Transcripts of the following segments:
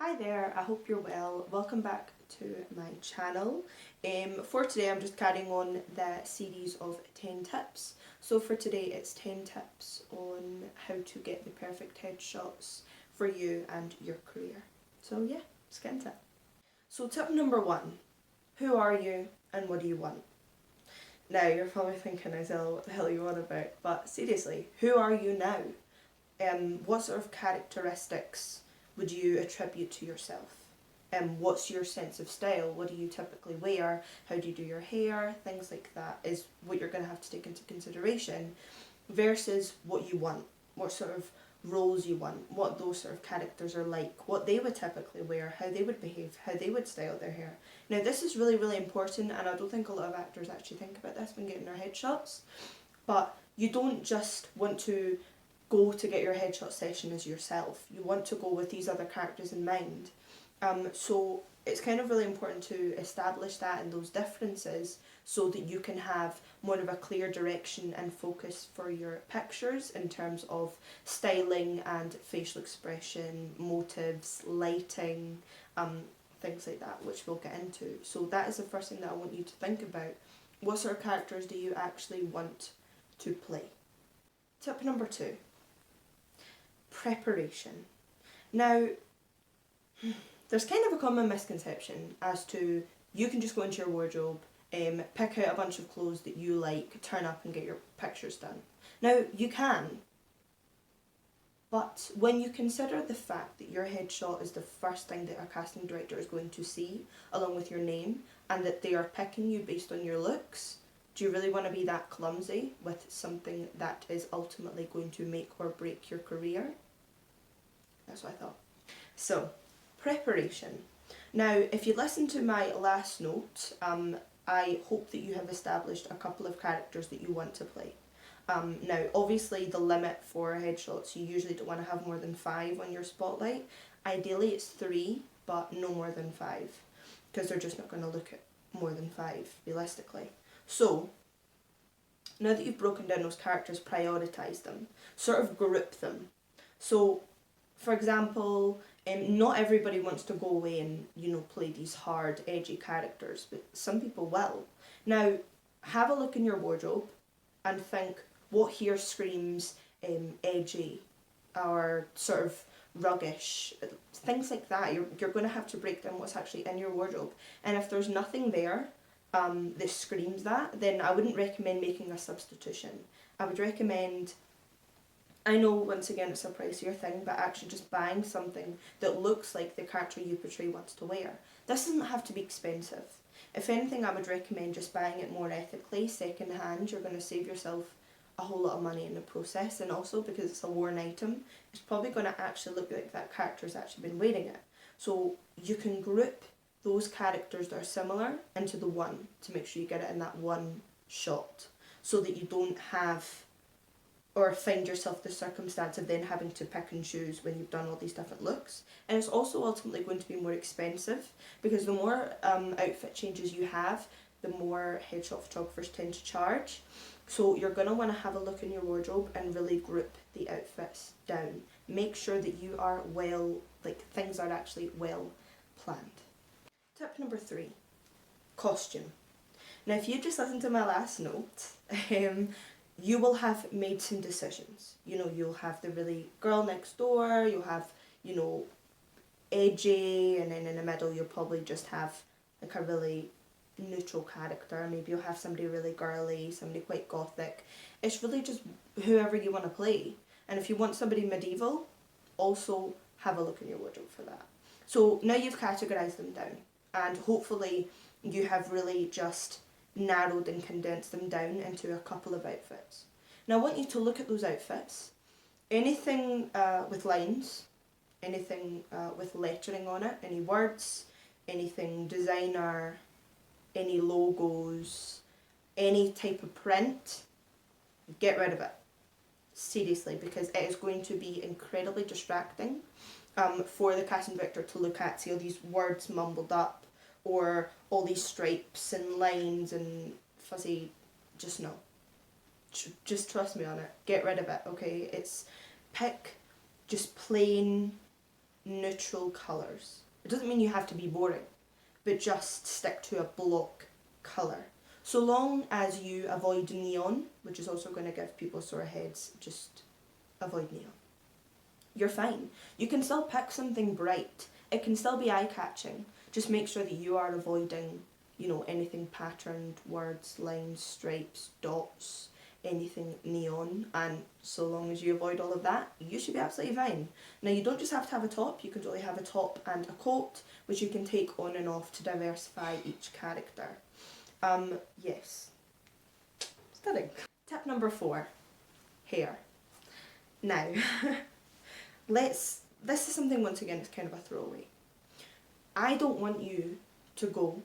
Hi there, I hope you're well. Welcome back to my channel. For today I'm just carrying on the series of 10 tips. So for today it's 10 tips on how to get the perfect headshots for you and your career. So yeah, let's get into it. So tip number 1, who are you and what do you want? Now you're probably thinking, Isel, what the hell are you on about? But seriously, who are you now? What sort of characteristics would you attribute to yourself? What's your sense of style? What do you typically wear? How do you do your hair? Things like that is what you're going to have to take into consideration versus what you want, what sort of roles you want, what those sort of characters are like, what they would typically wear, how they would behave, how they would style their hair. Now this is really, really important, and I don't think a lot of actors actually think about this when getting their headshots, but you don't just want to go to get your headshot session as yourself. You want to go with these other characters in mind. So it's kind of really important to establish that and those differences so that you can have more of a clear direction and focus for your pictures in terms of styling and facial expression, motives, lighting, things like that, which we'll get into. So that is the first thing that I want you to think about. What sort of characters do you actually want to play? Tip number 2, preparation. Now, there's kind of a common misconception as to you can just go into your wardrobe, pick out a bunch of clothes that you like, turn up and get your pictures done. Now, you can, but when you consider the fact that your headshot is the first thing that a casting director is going to see, along with your name, and that they are picking you based on your looks, do you really want to be that clumsy with something that is ultimately going to make or break your career? That's what I thought. So, preparation. Now, if you listen to my last note, I hope that you have established a couple of characters that you want to play. Now, obviously the limit for headshots, you usually don't want to have more than 5 on your spotlight. Ideally it's 3, but no more than 5, because they're just not going to look at more than 5, realistically. So, now that you've broken down those characters, prioritise them. Sort of group them. So, for example, not everybody wants to go away and, play these hard, edgy characters, but some people will. Now, have a look in your wardrobe and think, what here screams edgy or sort of ruggish, things like that. You're going to have to break down what's actually in your wardrobe. And if there's nothing there that screams that, then I wouldn't recommend making a substitution. I would recommend, I know once again it's a pricier thing, but actually just buying something that looks like the character you portray wants to wear. This doesn't have to be expensive. If anything, I would recommend just buying it more ethically, second hand. You're going to save yourself a whole lot of money in the process, and also because it's a worn item, it's probably going to actually look like that character's actually been wearing it. So you can group those characters that are similar into the one to make sure you get it in that one shot, so that you don't have or find yourself the circumstance of then having to pick and choose when you've done all these different looks. And it's also ultimately going to be more expensive, because the more outfit changes you have, the more headshot photographers tend to charge. So you're going to want to have a look in your wardrobe and really group the outfits down. Make sure that you are things are actually well planned. Tip number 3, costume. Now if you just listened to my last note, you will have made some decisions. You'll have the really girl next door, you'll have, edgy, and then in the middle you'll probably just have like a really neutral character. Maybe you'll have somebody really girly, somebody quite gothic. It's really just whoever you want to play. And if you want somebody medieval, also have a look in your wardrobe for that. So now you've categorised them down, and hopefully you have really just narrowed and condensed them down into a couple of outfits. Now I want you to look at those outfits. Anything with lines, anything with lettering on it, any words, anything designer, any logos, any type of print, get rid of it. Seriously, because it is going to be incredibly distracting for the casting director to look at, see all these words mumbled up, or all these stripes and lines and fuzzy. Just no. Just trust me on it. Get rid of it, okay? Pick just plain neutral colours. It doesn't mean you have to be boring, but just stick to a block colour. So long as you avoid neon, which is also going to give people sore heads, just avoid neon. You're fine. You can still pick something bright. It can still be eye-catching. Just make sure that you are avoiding, you know, anything patterned, words, lines, stripes, dots, anything neon, and so long as you avoid all of that, you should be absolutely fine. Now, you don't just have to have a top, you can totally have a top and a coat, which you can take on and off to diversify each character. Yes. Stunning. Tip number 4, hair. Now, this is something, once again, it's kind of a throwaway. I don't want you to go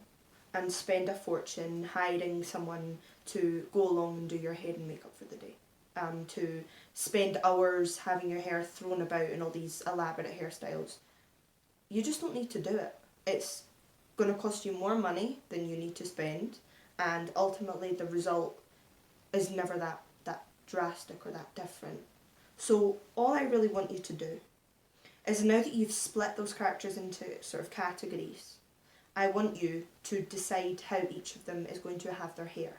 and spend a fortune hiring someone to go along and do your hair and makeup for the day. To spend hours having your hair thrown about in all these elaborate hairstyles. You just don't need to do it. It's going to cost you more money than you need to spend, and ultimately the result is never that drastic or that different. So all I really want you to do is, now that you've split those characters into sort of categories, I want you to decide how each of them is going to have their hair.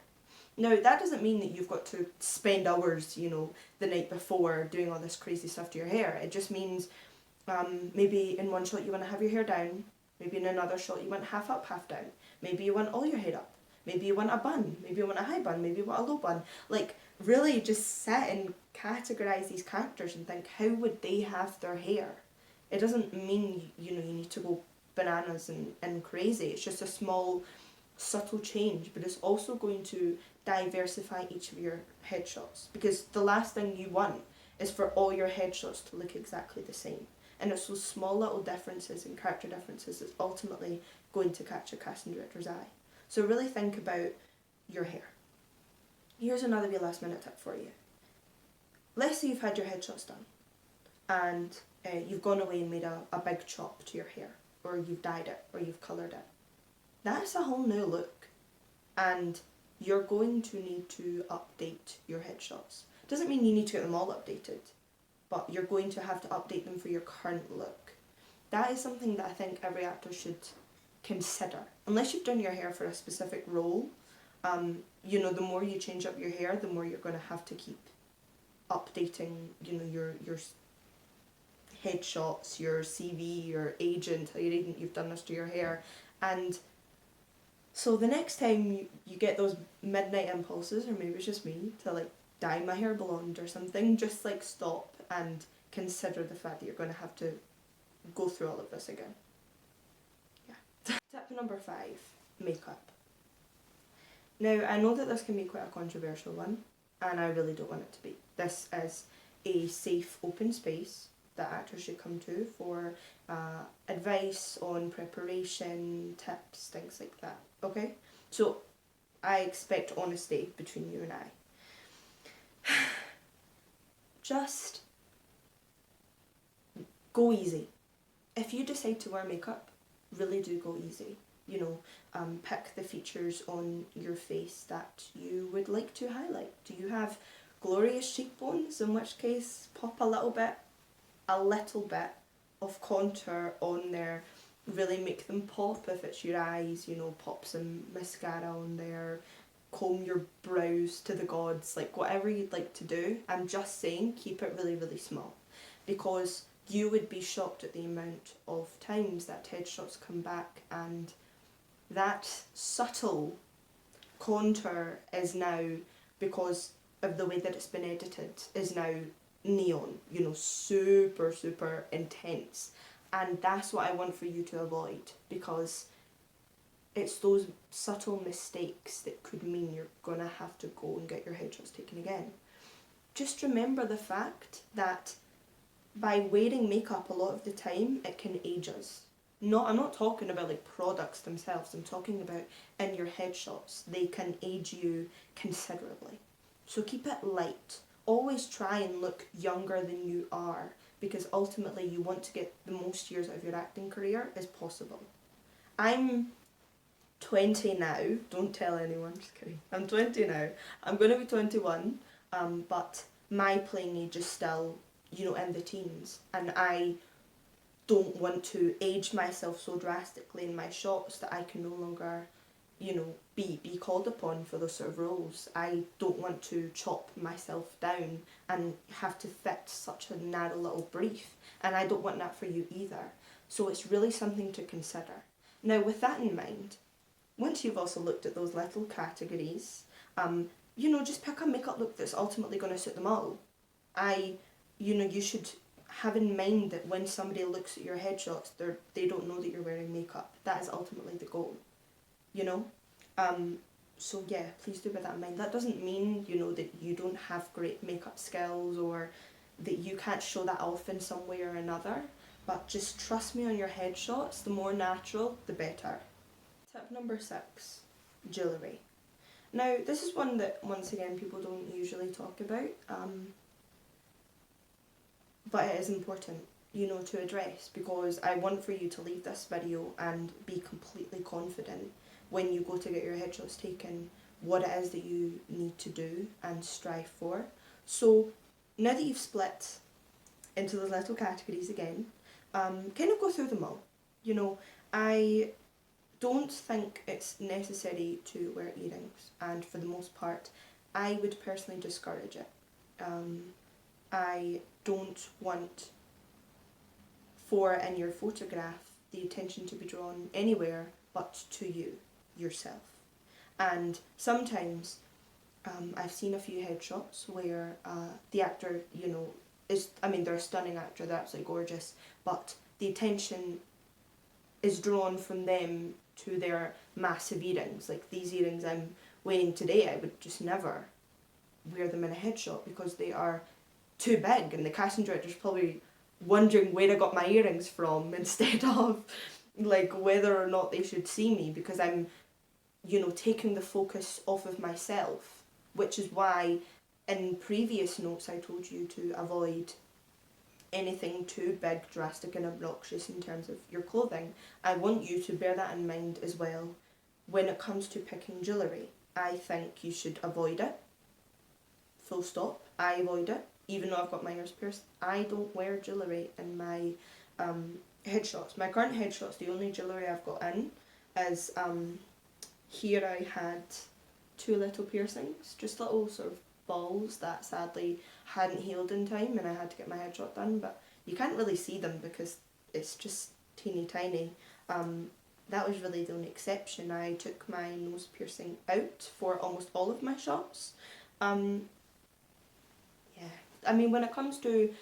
Now, that doesn't mean that you've got to spend hours, you know, the night before doing all this crazy stuff to your hair. It just means maybe in one shot you want to have your hair down, maybe in another shot you want half up, half down. Maybe you want all your hair up. Maybe you want a bun. Maybe you want a high bun. Maybe you want a low bun. Like, really just sit and categorise these characters and think, how would they have their hair? It doesn't mean, you know, you need to go bananas and crazy. It's just a small, subtle change, but it's also going to diversify each of your headshots, because the last thing you want is for all your headshots to look exactly the same. And it's those small little differences and character differences that's ultimately going to catch a casting director's eye. So really think about your hair. Here's another wee last minute tip for you. Let's say you've had your headshots done and you've gone away and made a big chop to your hair, or you've dyed it, or you've coloured it. That's a whole new look, and you're going to need to update your headshots. Doesn't mean you need to get them all updated, but you're going to have to update them for your current look. That is something that I think every actor should consider. Unless you've done your hair for a specific role, you know, the more you change up your hair, the more you're going to have to keep updating, you know, your headshots, your CV, your agent, you've done this to your hair. And so the next time you get those midnight impulses, or maybe it's just me, to like dye my hair blonde or something, just like stop and consider the fact that you're going to have to go through all of this again. Yeah. Tip number 5, makeup. Now, I know that this can be quite a controversial one, and I really don't want it to be. This is a safe, open space that actors should come to for advice on preparation, tips, things like that, okay? So, I expect honesty between you and I. Just go easy. If you decide to wear makeup, really do go easy. You know, pick the features on your face that you would like to highlight. Do you have glorious cheekbones? In which case, pop a little bit of contour on there. Really make them pop. If it's your eyes, you know, pop some mascara on there. Comb your brows to the gods. Like, whatever you'd like to do. I'm just saying, keep it really, really small. Because you would be shocked at the amount of times that headshots come back and that subtle contour is now, because of the way that it's been edited, is now neon, you know, super, super intense. And that's what I want for you to avoid, because it's those subtle mistakes that could mean you're gonna have to go and get your headshots taken again. Just remember the fact that by wearing makeup a lot of the time, it can age us. I'm not talking about like products themselves, I'm talking about in your headshots. They can age you considerably. So keep it light. Always try and look younger than you are, because ultimately you want to get the most years out of your acting career as possible. I'm 20 now, don't tell anyone, just kidding. I'm 20 now. I'm going to be 21, but my playing age is still, you know, in the teens, and I don't want to age myself so drastically in my shots that I can no longer, you know, be called upon for those sort of roles. I don't want to chop myself down and have to fit such a narrow little brief, and I don't want that for you either. So it's really something to consider. Now, with that in mind, once you've also looked at those little categories, you know, just pick a makeup look that's ultimately going to suit them all. You should have in mind that when somebody looks at your headshots, they don't know that you're wearing makeup. That is ultimately the goal, you know? So yeah, please do bear that in mind. That doesn't mean, you know, that you don't have great makeup skills or that you can't show that off in some way or another, but just trust me on your headshots, the more natural, the better. Tip number 6, jewellery. Now, this is one that, once again, people don't usually talk about, but it is important, you know, to address, because I want for you to leave this video and be completely confident when you go to get your headshots taken, what it is that you need to do and strive for. So, now that you've split into those little categories again, kind of go through them all. You know, I don't think it's necessary to wear earrings, and for the most part, I would personally discourage it. I don't want for in your photograph the attention to be drawn anywhere but to you, yourself. And sometimes I've seen a few headshots where the actor, you know, they're a stunning actor, they're absolutely gorgeous, but the attention is drawn from them to their massive earrings. Like these earrings I'm wearing today, I would just never wear them in a headshot because they are too big, and the casting director's probably wondering where I got my earrings from instead of like whether or not they should see me, because I'm, you know, taking the focus off of myself, which is why in previous notes I told you to avoid anything too big, drastic and obnoxious in terms of your clothing. I want you to bear that in mind as well when it comes to picking jewellery. I think you should avoid it. Full stop. I avoid it. Even though I've got my ears pierced, I don't wear jewellery in my headshots. My current headshots, the only jewellery I've got in is, here I had 2 little piercings, just little sort of balls that sadly hadn't healed in time and I had to get my headshot done, but you can't really see them because it's just teeny tiny. That was really the only exception. I took my nose piercing out for almost all of my shots. I mean, when it comes to,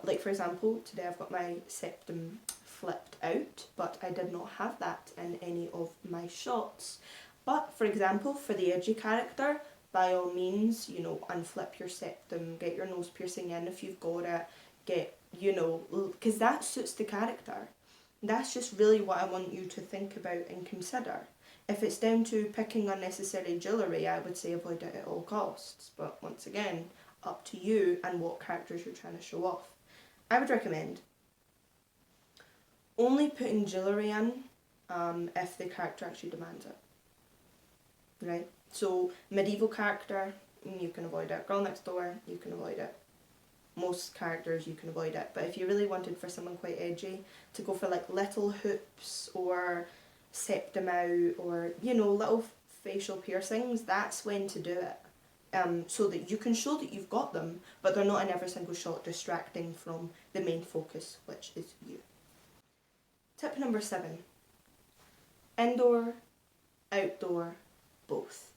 like for example, today I've got my septum flipped out, but I did not have that in any of my shots. But for example, for the edgy character, by all means, you know, unflip your septum, get your nose piercing in if you've got it, get, you know, because that suits the character. That's just really what I want you to think about and consider. If it's down to picking unnecessary jewellery, I would say avoid it at all costs. But once again, up to you and what characters you're trying to show off. I would recommend only putting jewellery in if the character actually demands it. Right? So, medieval character, you can avoid it. Girl Next Door, you can avoid it. Most characters, you can avoid it. But if you really wanted for someone quite edgy, to go for like little hoops or septum out or, you know, little facial piercings, that's when to do it. So that you can show that you've got them, but they're not in every single shot distracting from the main focus, which is you. Tip number 7. Indoor, outdoor, both.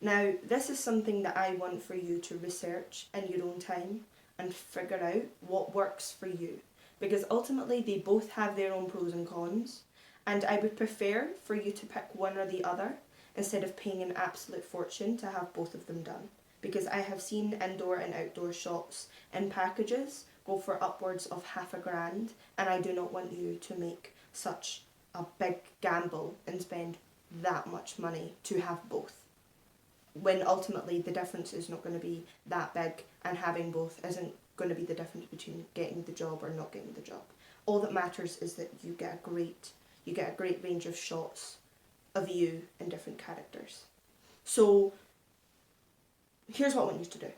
Now, this is something that I want for you to research in your own time and figure out what works for you, because ultimately they both have their own pros and cons, and I would prefer for you to pick one or the other instead of paying an absolute fortune to have both of them done. Because I have seen indoor and outdoor shots in packages go for upwards of $500, and I do not want you to make such a big gamble and spend that much money to have both, when ultimately the difference is not going to be that big, and having both isn't going to be the difference between getting the job or not getting the job. All that matters is that you get a great range of shots of you and different characters. So here's what I want you to do.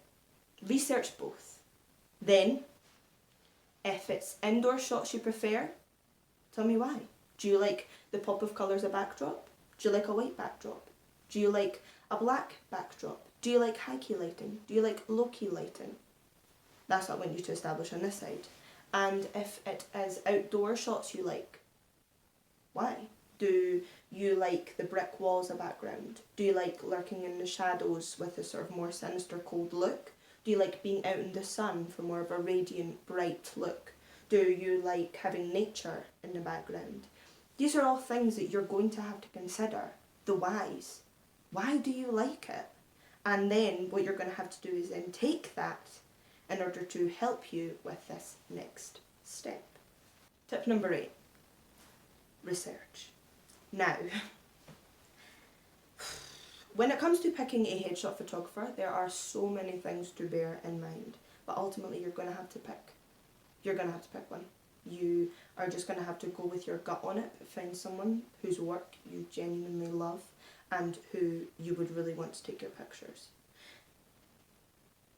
Research both. Then If it's indoor shots you prefer, tell me why. Do you like the pop of colour as a backdrop? Do you like a white backdrop? Do you like a black backdrop? Do you like high key lighting? Do you like low key lighting? That's what I want you to establish on this side. And if it is outdoor shots you like, why? Do you like the brick walls as a background? Do you like lurking in the shadows with a sort of more sinister, cold look? Do you like being out in the sun for more of a radiant, bright look? Do you like having nature in the background? These are all things that you're going to have to consider. The whys. Why do you like it? And then what you're going to have to do is then take that in order to help you with this next step. Tip number 8. Research. Now, when it comes to picking a headshot photographer, there are so many things to bear in mind. But ultimately you're going to have to pick. You're going to have to pick one. You are just going to have to go with your gut on it, but find someone whose work you genuinely love and who you would really want to take your pictures.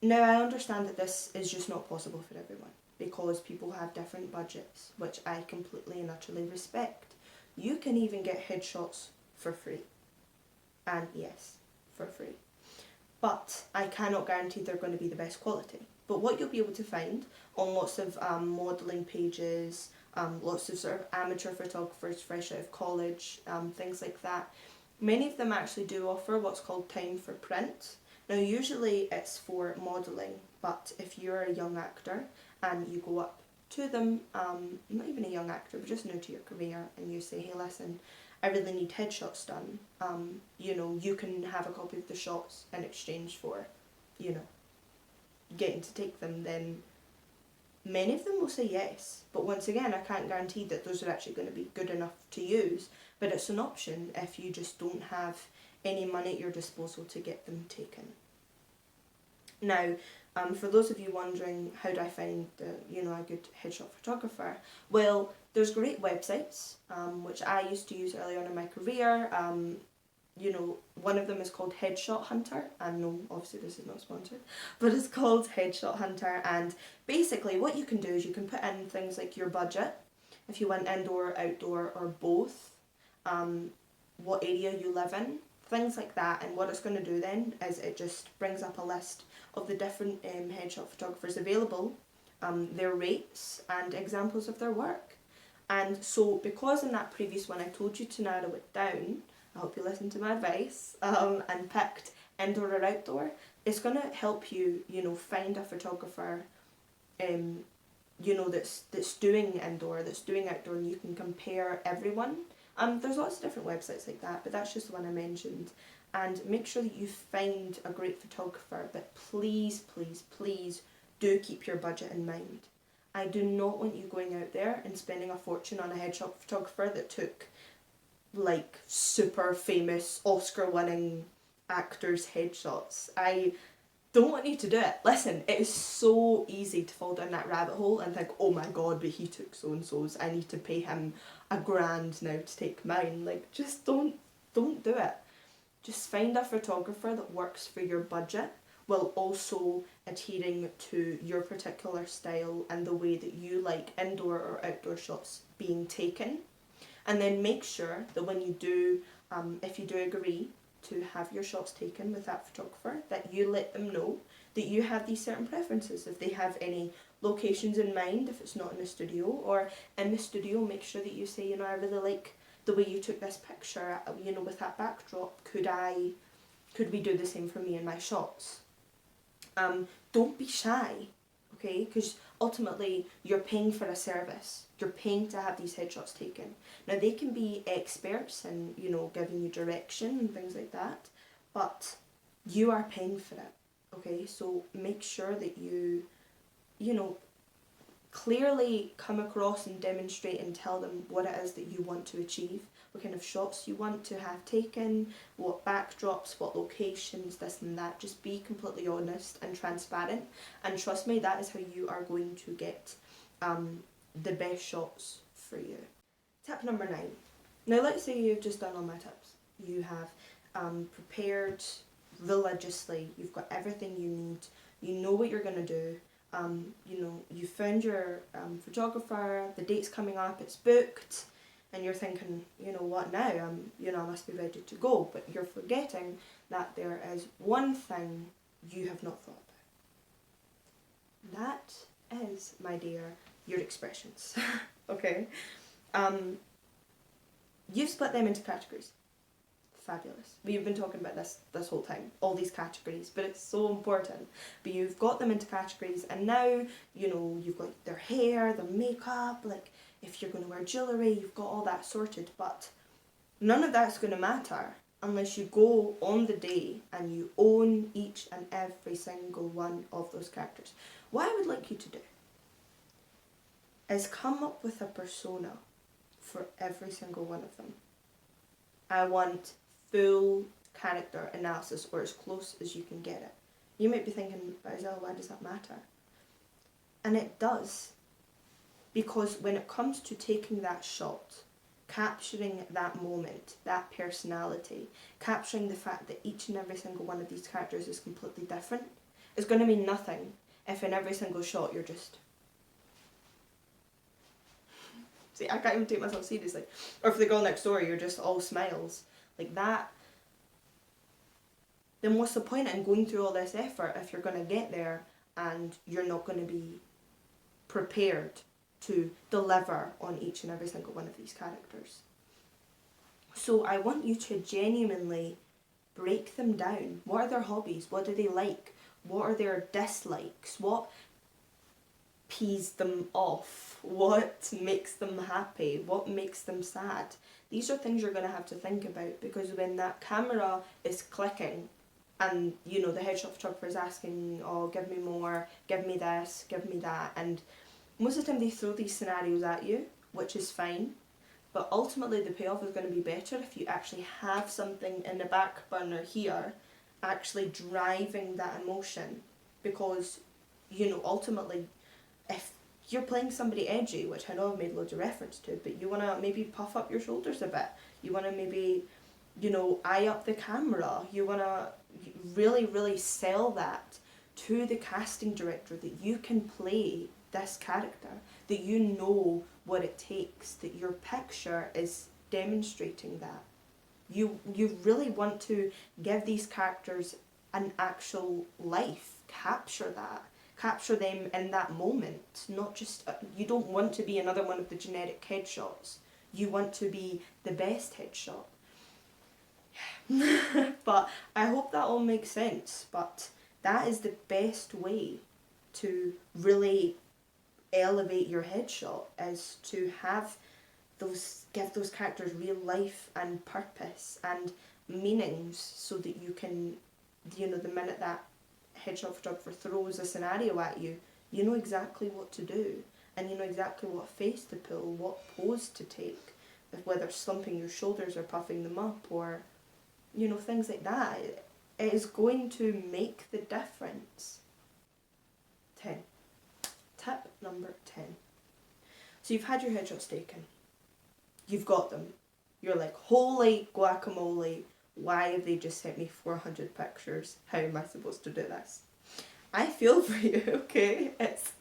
Now, I understand that this is just not possible for everyone because people have different budgets, which I completely and utterly respect. You can even get headshots for free. And yes, for free. But I cannot guarantee they're going to be the best quality. But what you'll be able to find on lots of modelling pages, lots of sort of amateur photographers fresh out of college, things like that, many of them actually do offer what's called time for print. Now usually it's for modelling, but if you're a young actor and you go up to them, not even a young actor, but just new to your career, and you say, hey listen, I really need headshots done, you know, you can have a copy of the shots in exchange for, you know, getting to take them, then many of them will say yes. But once again, I can't guarantee that those are actually going to be good enough to use, but it's an option if you just don't have any money at your disposal to get them taken. Now, for those of you wondering how do I find a good headshot photographer, well, there's great websites which I used to use early on in my career. One of them is called Headshot Hunter, and no, obviously this is not sponsored, but it's called Headshot Hunter, and basically what you can do is you can put in things like your budget, if you want indoor, outdoor, or both, what area you live in, things like that, and what it's going to do then is it just brings up a list of the different headshot photographers available, their rates, and examples of their work. And so because in that previous one I told you to narrow it down, I hope you listened to my advice and picked indoor or outdoor, it's going to help you, find a photographer that's doing indoor, that's doing outdoor, and you can compare everyone. There's lots of different websites like that, but that's just the one I mentioned. And make sure that you find a great photographer, but please, please, please do keep your budget in mind. I do not want you going out there and spending a fortune on a headshot photographer that took like super famous Oscar-winning actors' headshots. I don't want you to do it. Listen, it is so easy to fall down that rabbit hole and think, oh my god, but he took so-and-so's, I need to pay him $1,000 now to take mine. Like, just don't do it. Just find a photographer that works for your budget while also adhering to your particular style and the way that you like indoor or outdoor shots being taken. And then make sure that when you do, if you do agree to have your shots taken with that photographer, that you let them know that you have these certain preferences. If they have any locations in mind, if it's not in the studio, or in the studio, make sure that you say, I really like the way you took this picture, with that backdrop, could we do the same for me in my shots? Don't be shy, okay? Because ultimately you're paying for a service. You're paying to have these headshots taken. Now they can be experts in, giving you direction and things like that, but you are paying for it, okay? So make sure that you, clearly come across and demonstrate and tell them what it is that you want to achieve, what kind of shots you want to have taken, what backdrops, what locations, this and that. Just be completely honest and transparent, and trust me, that is how you are going to get the best shots for you. Tip number 9. Now let's say you've just done all my tips. You have prepared religiously, you've got everything you need, you know what you're going to do, You know, you found your photographer, the date's coming up, it's booked, and you're thinking, you know what now, you know, I must be ready to go, but you're forgetting that there is one thing you have not thought about. That is, my dear, your expressions. Okay? You've split them into categories. Fabulous. We've been talking about this whole time, all these categories, but it's so important. But you've got them into categories, and now, you know, you've got their hair, their makeup, like if you're going to wear jewellery, you've got all that sorted, but none of that's going to matter unless you go on the day and you own each and every single one of those characters. What I would like you to do is come up with a persona for every single one of them. I want full character analysis, or as close as you can get it. You might be thinking, Isabel, why does that matter? And it does. Because when it comes to taking that shot, capturing that moment, that personality, capturing the fact that each and every single one of these characters is completely different, it's going to mean nothing if in every single shot you're just... See, I can't even take myself seriously. Or for the girl next door, you're just all smiles. Like that. Then what's the point in going through all this effort if you're going to get there and you're not going to be prepared to deliver on each and every single one of these characters? So I want you to genuinely break them down. What are their hobbies? What do they like? What are their dislikes? What pees them off? What makes them happy? What makes them sad? These are things you're going to have to think about, because when that camera is clicking and, you know, the headshot photographer is asking, oh, give me more, give me this, give me that, and most of the time they throw these scenarios at you, which is fine, but ultimately the payoff is going to be better if you actually have something in the back burner here actually driving that emotion, because, you know, ultimately if you're playing somebody edgy, which I know I've made loads of reference to, but you want to maybe puff up your shoulders a bit, you want to maybe, you know, eye up the camera, you want to really, really sell that to the casting director that you can play this character, that you know what it takes, that your picture is demonstrating that. You really want to give these characters an actual life, capture that. Capture them in that moment, not just, you don't want to be another one of the generic headshots. You want to be the best headshot. But I hope that all makes sense, but that is the best way to really elevate your headshot, is to have give those characters real life and purpose and meanings, so that you can, you know, the minute that headshot photographer throws a scenario at you, you know exactly what to do, and you know exactly what face to pull, what pose to take, whether slumping your shoulders or puffing them up, or, you know, things like that. It is going to make the difference. 10. Tip number 10. So you've had your headshots taken. You've got them. You're like, holy guacamole, why have they just sent me 400 pictures? How am I supposed to do this? I feel for you, okay? It's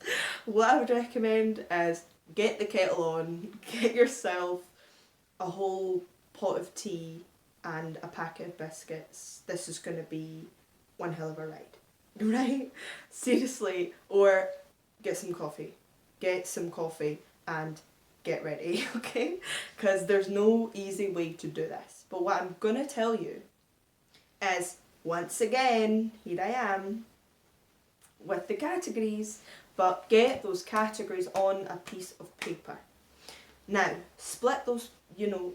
what I would recommend is get the kettle on, get yourself a whole pot of tea and a packet of biscuits. This is going to be one hell of a ride, right? Seriously. Or get some coffee. Get some coffee and get ready, okay? Because there's no easy way to do this. But what I'm going to tell you is, once again, here I am with the categories, but get those categories on a piece of paper. Now, split those, you know,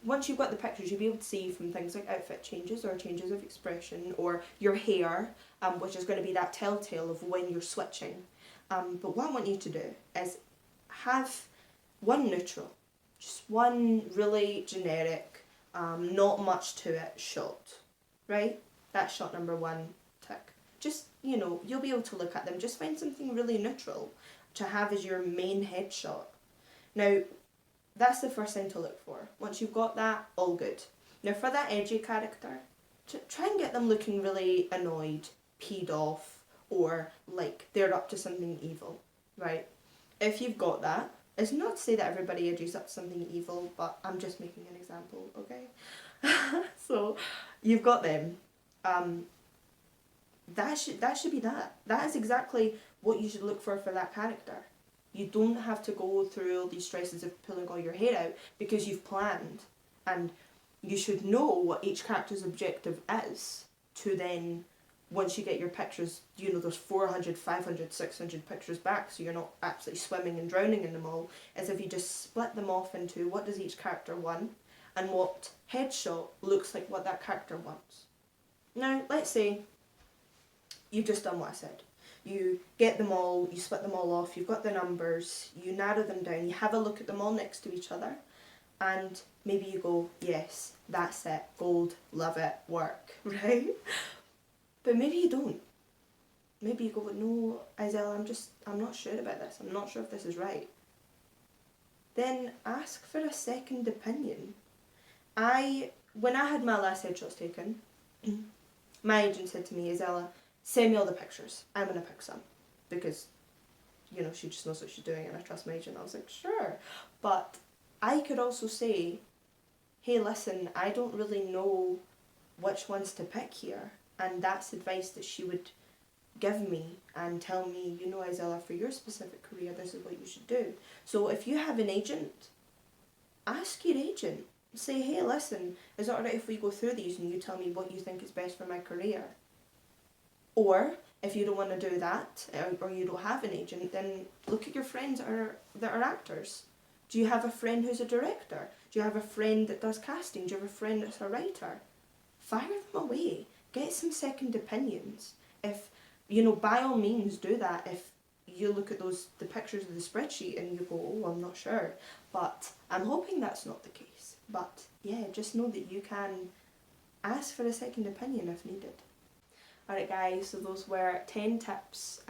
once you've got the pictures, you'll be able to see from things like outfit changes or changes of expression, or your hair, which is going to be that telltale of when you're switching. But what I want you to do is have one neutral, just one really generic, not much to it shot, right? That's shot number 1, tick. Just, you know, you'll be able to look at them. Just find something really neutral to have as your main headshot. Now, that's the first thing to look for. Once you've got that, all good. Now, for that edgy character, try and get them looking really annoyed, peed off, or like they're up to something evil, right? If you've got that, it's not to say that everybody is up to something evil, but I'm just making an example, okay? So you've got them. That should be that. That is exactly what you should look for that character. You don't have to go through all these stresses of pulling all your hair out because you've planned, and you should know what each character's objective is to then, once you get your pictures, you know, there's 400, 500, 600 pictures back, so you're not absolutely swimming and drowning in them all, as if you just split them off into what does each character want and what headshot looks like what that character wants. Now, let's say you've just done what I said. You get them all, you split them all off, you've got the numbers, you narrow them down, you have a look at them all next to each other, and maybe you go, yes, that's it, gold, love it, work, right? But maybe you don't. Maybe you go, no, Isella, I'm not sure about this, I'm not sure if this is right. Then ask for a second opinion. When I had my last headshots taken, my agent said to me, Isella, send me all the pictures. I'm going to pick some. Because, you know, she just knows what she's doing and I trust my agent. I was like, sure. But I could also say, hey, listen, I don't really know which ones to pick here. And that's advice that she would give me and tell me, you know, Isella, for your specific career, this is what you should do. So if you have an agent, ask your agent. Say, hey, listen, is it alright if we go through these and you tell me what you think is best for my career? Or, if you don't want to do that, or you don't have an agent, then look at your friends that are actors. Do you have a friend who's a director? Do you have a friend that does casting? Do you have a friend that's a writer? Fire them away. Get some second opinions. If, you know, by all means do that. If you look at the pictures of the spreadsheet and you go, oh, I'm not sure. But I'm hoping that's not the case. But yeah, just know that you can ask for a second opinion if needed. Alright guys, so those were 10 tips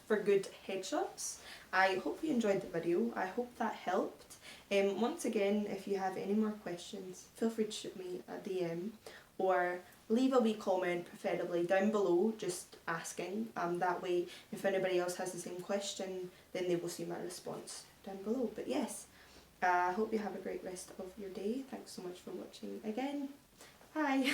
for good headshots. I hope you enjoyed the video. I hope that helped. Once again, if you have any more questions, feel free to shoot me a DM or leave a wee comment, preferably down below, just asking. That way, if anybody else has the same question, then they will see my response down below. But yes, I hope you have a great rest of your day. Thanks so much for watching again. Bye!